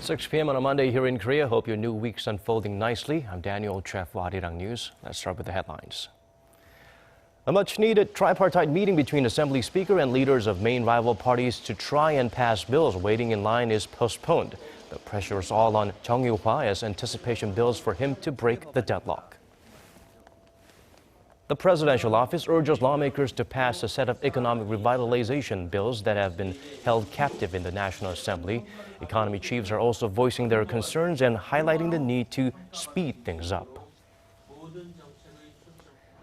6 p.m. on a Monday here in Korea. Hope your new week's unfolding nicely. I'm Daniel, Chef for Arirang News. Let's start with the headlines. A much-needed tripartite meeting between Assembly Speaker and leaders of main rival parties to try and pass bills waiting in line is postponed. The pressure is all on Chung Eui-hwa as anticipation builds for him to break the deadlock. The presidential office urges lawmakers to pass a set of economic revitalization bills that have been held captive in the National Assembly. Economy chiefs are also voicing their concerns and highlighting the need to speed things up.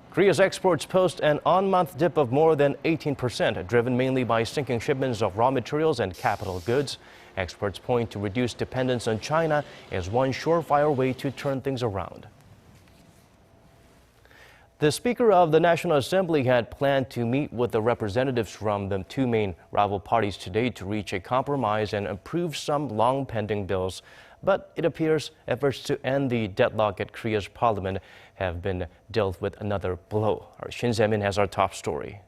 Korea's exports post an on-month dip of more than 18%, driven mainly by sinking shipments of raw materials and capital goods. Experts point to reduced dependence on China as one surefire way to turn things around. The Speaker of the National Assembly had planned to meet with the representatives from the two main rival parties today to reach a compromise and approve some long-pending bills. But it appears efforts to end the deadlock at Korea's parliament have been dealt with another blow. Our Shin Se-min has our top story.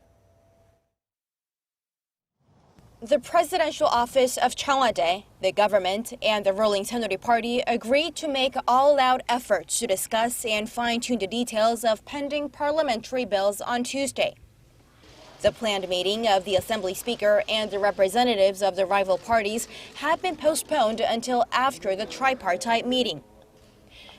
The presidential office of Cheongwade, the government, and the ruling Saenuri Party agreed to make all-out efforts to discuss and fine-tune the details of pending parliamentary bills on Tuesday. The planned meeting of the Assembly Speaker and the representatives of the rival parties had been postponed until after the tripartite meeting.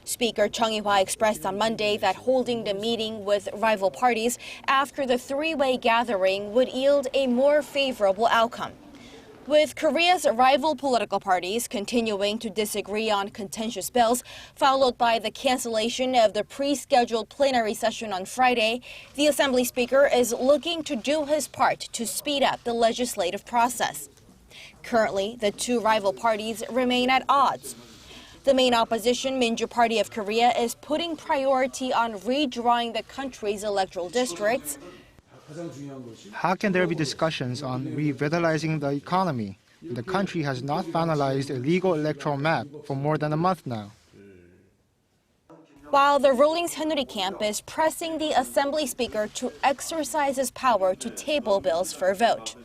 Speaker Chung Eui-hwa expressed on Monday that holding the meeting with rival parties after the three-way gathering would yield a more favorable outcome. With Korea's rival political parties continuing to disagree on contentious bills, followed by the cancellation of the pre-scheduled plenary session on Friday, the Assembly Speaker is looking to do his part to speed up the legislative process. Currently, the two rival parties remain at odds. The main opposition, Minju Party of Korea, is putting priority on redrawing the country's electoral districts. How can there be discussions on revitalizing the economy? The country has not finalized a legal electoral map for more than a month now. While the ruling Saenuri camp is pressing the Assembly Speaker to exercise his power to table bills for a vote.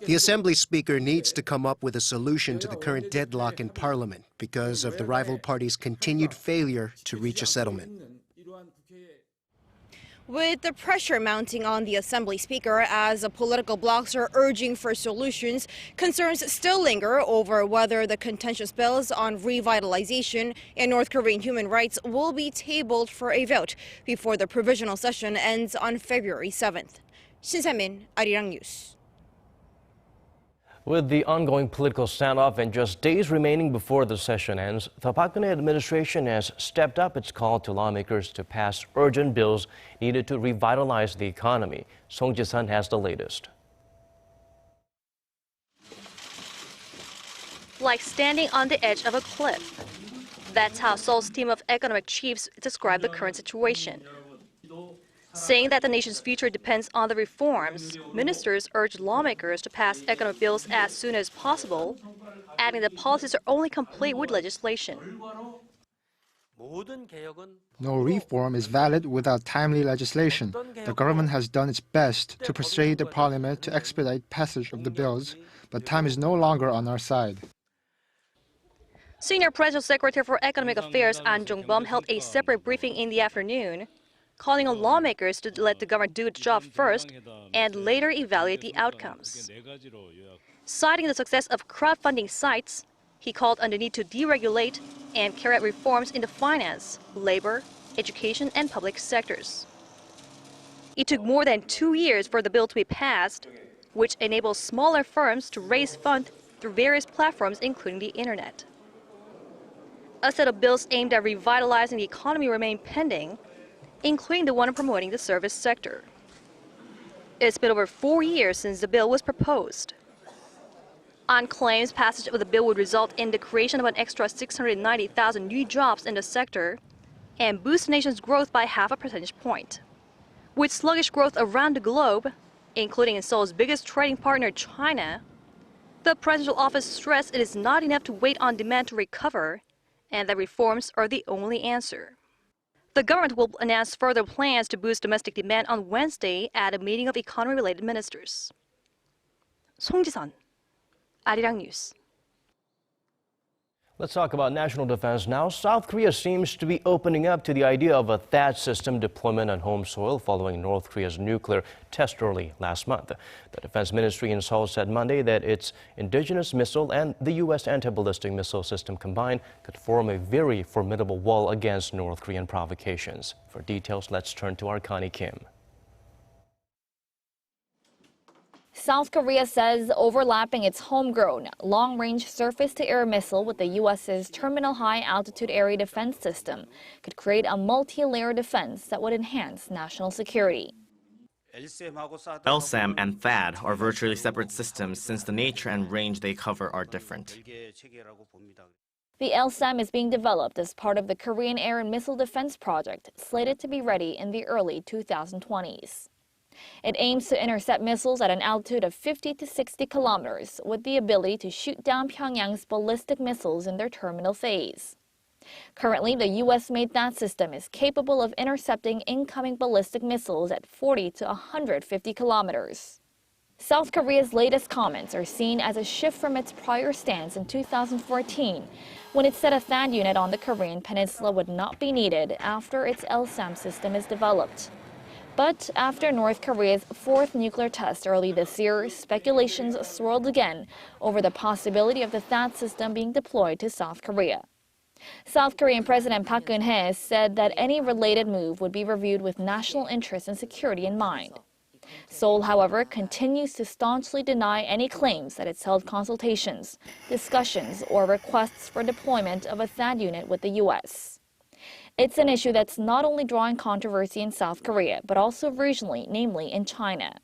The Assembly Speaker needs to come up with a solution to the current deadlock in Parliament because of the rival parties' continued failure to reach a settlement. With the pressure mounting on the Assembly Speaker as the political blocs are urging for solutions, concerns still linger over whether the contentious bills on revitalization and North Korean human rights will be tabled for a vote before the provisional session ends on February 7th. Shin Se-min, Arirang News. With the ongoing political standoff and just days remaining before the session ends, the Park Geun-hye administration has stepped up its call to lawmakers to pass urgent bills needed to revitalize the economy. Song Ji-sun has the latest. Like standing on the edge of a cliff. That's how Seoul's team of economic chiefs describe the current situation. Saying that the nation's future depends on the reforms, ministers urged lawmakers to pass economic bills as soon as possible, adding that policies are only complete with legislation. No reform is valid without timely legislation. The government has done its best to persuade the parliament to expedite passage of the bills, but time is no longer on our side. Senior Presidential Secretary for Economic Affairs An Jong-bum held a separate briefing in the afternoon, calling on lawmakers to let the government do its job first and later evaluate the outcomes. Citing the success of crowdfunding sites, he called on the need to deregulate and carry out reforms in the finance, labor, education, and public sectors. It took more than 2 years for the bill to be passed, which enables smaller firms to raise funds through various platforms, including the internet. A set of bills aimed at revitalizing the economy remain pending, including the one promoting the service sector. It's been over 4 years since the bill was proposed. On claims passage of the bill would result in the creation of an extra 690,000 new jobs in the sector and boost the nation's growth by half a percentage point. With sluggish growth around the globe, including in Seoul's biggest trading partner, China, the presidential office stressed it is not enough to wait on demand to recover and that reforms are the only answer. The government will announce further plans to boost domestic demand on Wednesday at a meeting of economy-related ministers. Song Ji-sun, Arirang News. Let's talk about national defense now. South Korea seems to be opening up to the idea of a THAAD system deployment on home soil following North Korea's nuclear test early last month. The Defense Ministry in Seoul said Monday that its indigenous missile and the U.S. anti-ballistic missile system combined could form a very formidable wall against North Korean provocations. For details, let's turn to our Connie Kim. South Korea says overlapping its homegrown long-range surface-to-air missile with the U.S.'s Terminal High Altitude Area Defense System could create a multi-layer defense that would enhance national security. LSAM and THAAD are virtually separate systems since the nature and range they cover are different. The LSAM is being developed as part of the Korean Air and Missile Defense Project, slated to be ready in the early 2020s. It aims to intercept missiles at an altitude of 50 to 60 kilometers with the ability to shoot down Pyongyang's ballistic missiles in their terminal phase. Currently, the U.S.-made THAAD system is capable of intercepting incoming ballistic missiles at 40 to 150 kilometers. South Korea's latest comments are seen as a shift from its prior stance in 2014, when it said a THAAD unit on the Korean peninsula would not be needed after its LSAM system is developed. But after North Korea's fourth nuclear test early this year, speculations swirled again over the possibility of the THAAD system being deployed to South Korea. South Korean President Park Geun-hye said that any related move would be reviewed with national interest and security in mind. Seoul, however, continues to staunchly deny any claims that it's held consultations, discussions, or requests for deployment of a THAAD unit with the U.S. It's an issue that's not only drawing controversy in South Korea, but also regionally, namely in China.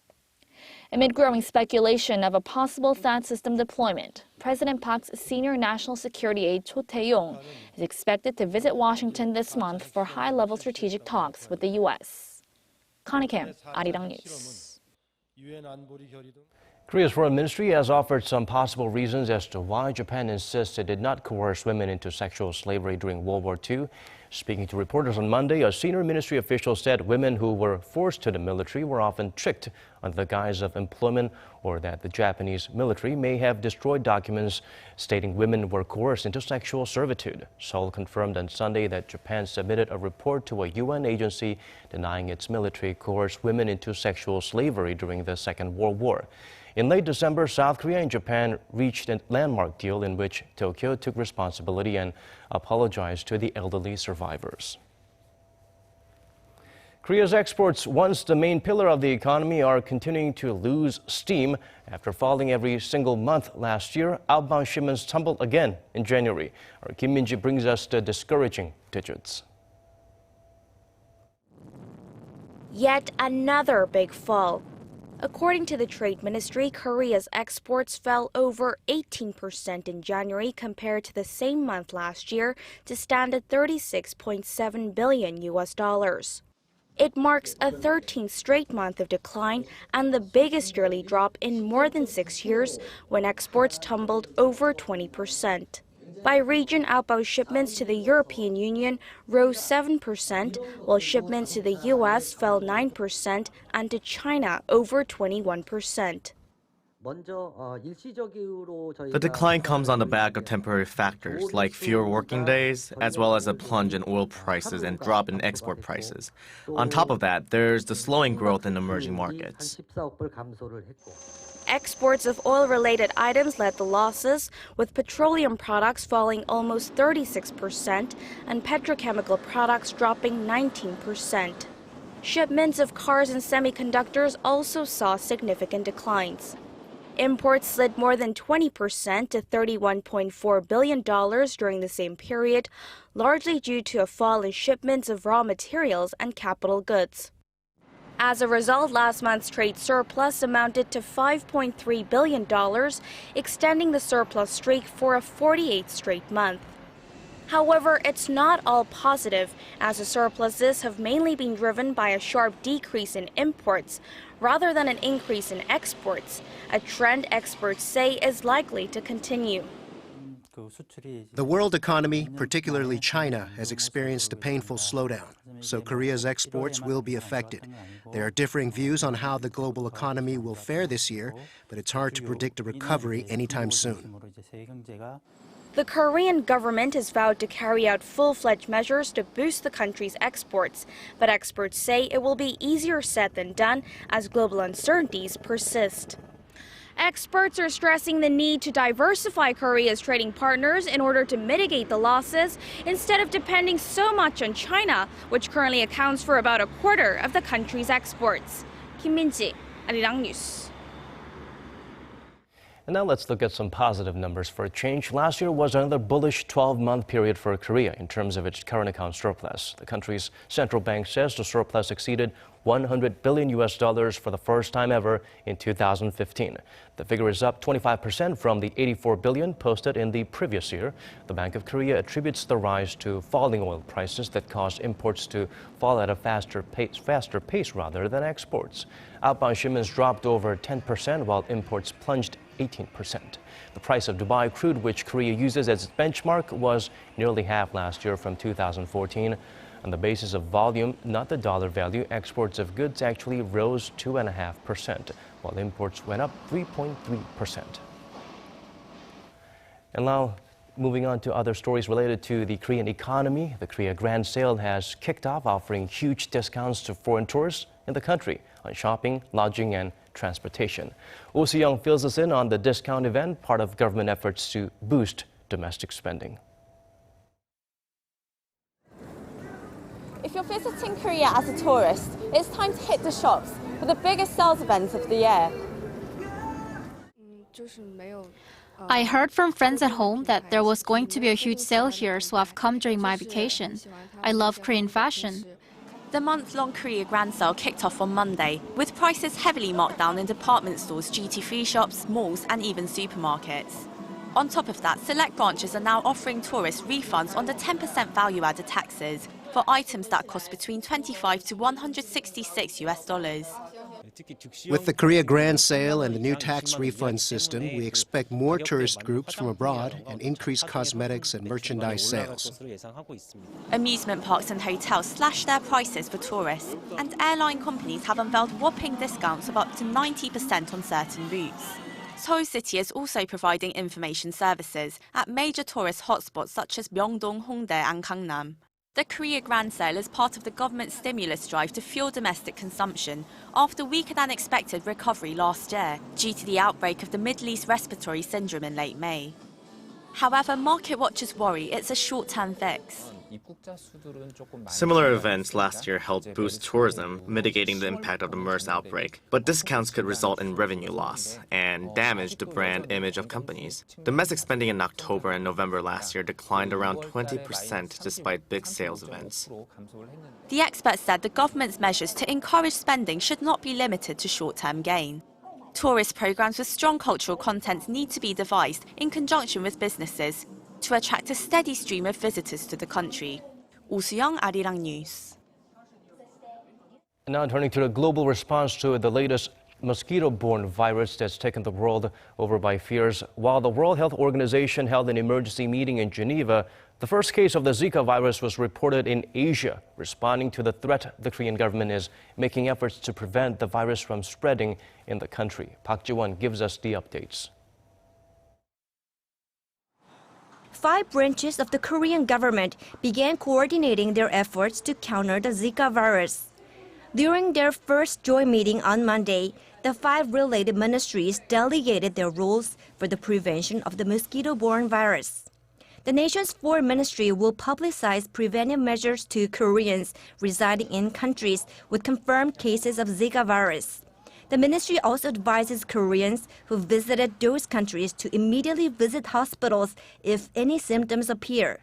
Amid growing speculation of a possible THAAD system deployment, President Park's senior national security aide Cho Tae-yong is expected to visit Washington this month for high-level strategic talks with the U.S. Connie Kim, Arirang News. Korea's foreign ministry has offered some possible reasons as to why Japan insists it did not coerce women into sexual slavery during World War II. Speaking to reporters on Monday, a senior ministry official said women who were forced to the military were often tricked under the guise of employment, or that the Japanese military may have destroyed documents stating women were coerced into sexual servitude. Seoul confirmed on Sunday that Japan submitted a report to a UN agency denying its military coerced women into sexual slavery during the Second World War. In late December, South Korea and Japan reached a landmark deal in which Tokyo took responsibility and apologized to the elderly survivors. Korea's exports, once the main pillar of the economy, are continuing to lose steam after falling every single month last year. Outbound shipments tumbled again in January. Our Kim Min-ji brings us the discouraging digits. Yet another big fall. According to the Trade Ministry, Korea's exports fell over 18% in January compared to the same month last year to stand at $36.7 billion. It marks a 13th straight month of decline and the biggest yearly drop in more than 6 years, when exports tumbled over 20%. By region, outbound shipments to the European Union rose 7%, while shipments to the U.S. fell 9% and to China over 21%. The decline comes on the back of temporary factors like fewer working days, as well as a plunge in oil prices and drop in export prices. On top of that, there's the slowing growth in emerging markets. Exports of oil-related items led the losses, with petroleum products falling almost 36% and petrochemical products dropping 19%. Shipments of cars and semiconductors also saw significant declines. Imports slid more than 20% to $31.4 billion during the same period, largely due to a fall in shipments of raw materials and capital goods. As a result, last month's trade surplus amounted to $5.3 billion, extending the surplus streak for a 48th straight month. However, it's not all positive, as the surpluses have mainly been driven by a sharp decrease in imports rather than an increase in exports, a trend experts say is likely to continue. The world economy, particularly China, has experienced a painful slowdown, so Korea's exports will be affected. There are differing views on how the global economy will fare this year, but it's hard to predict a recovery anytime soon. The Korean government has vowed to carry out full-fledged measures to boost the country's exports, but experts say it will be easier said than done as global uncertainties persist. Experts are stressing the need to diversify Korea's trading partners in order to mitigate the losses instead of depending so much on China, which currently accounts for about a quarter of the country's exports. Kim Min-ji, Arirang News. And now let's look at some positive numbers for a change. Last year was another bullish 12-month period for Korea in terms of its current account surplus. The country's central bank says the surplus exceeded $100 billion for the first time ever in 2015. The figure is up 25% from the $84 billion posted in the previous year. The Bank of Korea attributes the rise to falling oil prices that caused imports to fall at a faster pace than exports. Outbound shipments dropped over 10% while imports plunged 18%. The price of Dubai crude, which Korea uses as its benchmark, was nearly half last year from 2014. On the basis of volume, not the dollar value, exports of goods actually rose 2.5%, while imports went up 3.3%. And now, moving on to other stories related to the Korean economy, the Korea Grand Sale has kicked off, offering huge discounts to foreign tourists in the country on shopping, lodging, and transportation. Oh Si-young fills us in on the discount event, part of government efforts to boost domestic spending. If you're visiting Korea as a tourist, it's time to hit the shops for the biggest sales events of the year. I heard from friends at home that there was going to be a huge sale here, so I've come during my vacation. I love Korean fashion. The month-long Korea Grand Sale kicked off on Monday, with prices heavily marked down in department stores, duty-free shops, malls and even supermarkets. On top of that, select branches are now offering tourists refunds on the 10% value-added taxes for items that cost between $25 to $166. With the Korea Grand Sale and the new tax refund system, we expect more tourist groups from abroad and increased cosmetics and merchandise sales. Amusement parks and hotels slashed their prices for tourists, and airline companies have unveiled whopping discounts of up to 90% on certain routes. Seoul City is also providing information services at major tourist hotspots such as Myeongdong, Hongdae and Gangnam. The Korea Grand Sale is part of the government's stimulus drive to fuel domestic consumption after weaker than expected recovery last year due to the outbreak of the Middle East respiratory syndrome in late May. However, market watchers worry it's a short-term fix. Similar events last year helped boost tourism, mitigating the impact of the MERS outbreak. But discounts could result in revenue loss and damage the brand image of companies. Domestic spending in October and November last year declined around 20% despite big sales events. The experts said the government's measures to encourage spending should not be limited to short-term gain. Tourist programs with strong cultural content need to be devised in conjunction with businesses to attract a steady stream of visitors to the country. Oh Si-young, Arirang News. Now turning to the global response to the latest mosquito-borne virus that's taken the world over by fears. While the World Health Organization held an emergency meeting in Geneva, the first case of the Zika virus was reported in Asia. Responding to the threat, the Korean government is making efforts to prevent the virus from spreading in the country. Park Ji-won gives us the updates. 5 branches of the Korean government began coordinating their efforts to counter the Zika virus. During their first joint meeting on Monday, the 5 related ministries delegated their roles for the prevention of the mosquito-borne virus. The nation's foreign ministry will publicize preventive measures to Koreans residing in countries with confirmed cases of Zika virus. The ministry also advises Koreans who visited those countries to immediately visit hospitals if any symptoms appear.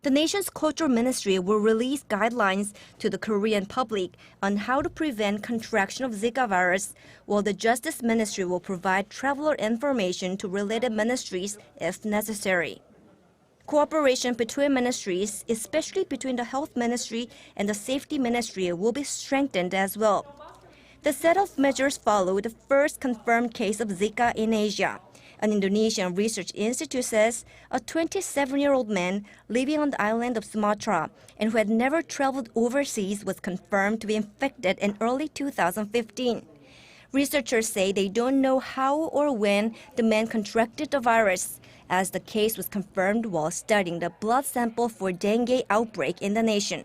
The nation's cultural ministry will release guidelines to the Korean public on how to prevent contraction of Zika virus, while the Justice Ministry will provide traveler information to related ministries if necessary. Cooperation between ministries, especially between the Health Ministry and the Safety Ministry, will be strengthened as well. The set of measures follow the first confirmed case of Zika in Asia. An Indonesian research institute says a 27-year-old man living on the island of Sumatra and who had never traveled overseas was confirmed to be infected in early 2015. Researchers say they don't know how or when the man contracted the virus, as the case was confirmed while studying the blood sample for dengue outbreak in the nation.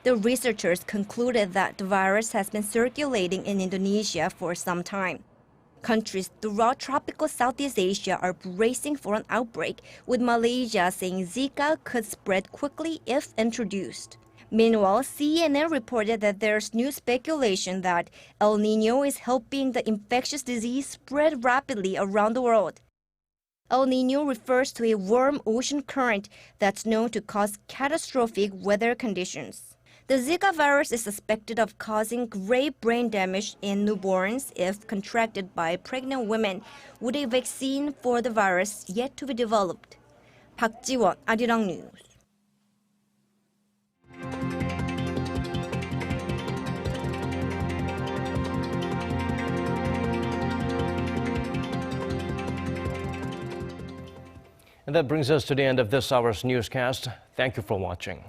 The researchers concluded that the virus has been circulating in Indonesia for some time. Countries throughout tropical Southeast Asia are bracing for an outbreak, with Malaysia saying Zika could spread quickly if introduced. Meanwhile, CNN reported that there's new speculation that El Niño is helping the infectious disease spread rapidly around the world. El Niño refers to a warm ocean current that's known to cause catastrophic weather conditions. The Zika virus is suspected of causing grave brain damage in newborns if contracted by pregnant women, with a vaccine for the virus yet to be developed. Park Ji-won, Arirang News. And that brings us to the end of this hour's newscast. Thank you for watching.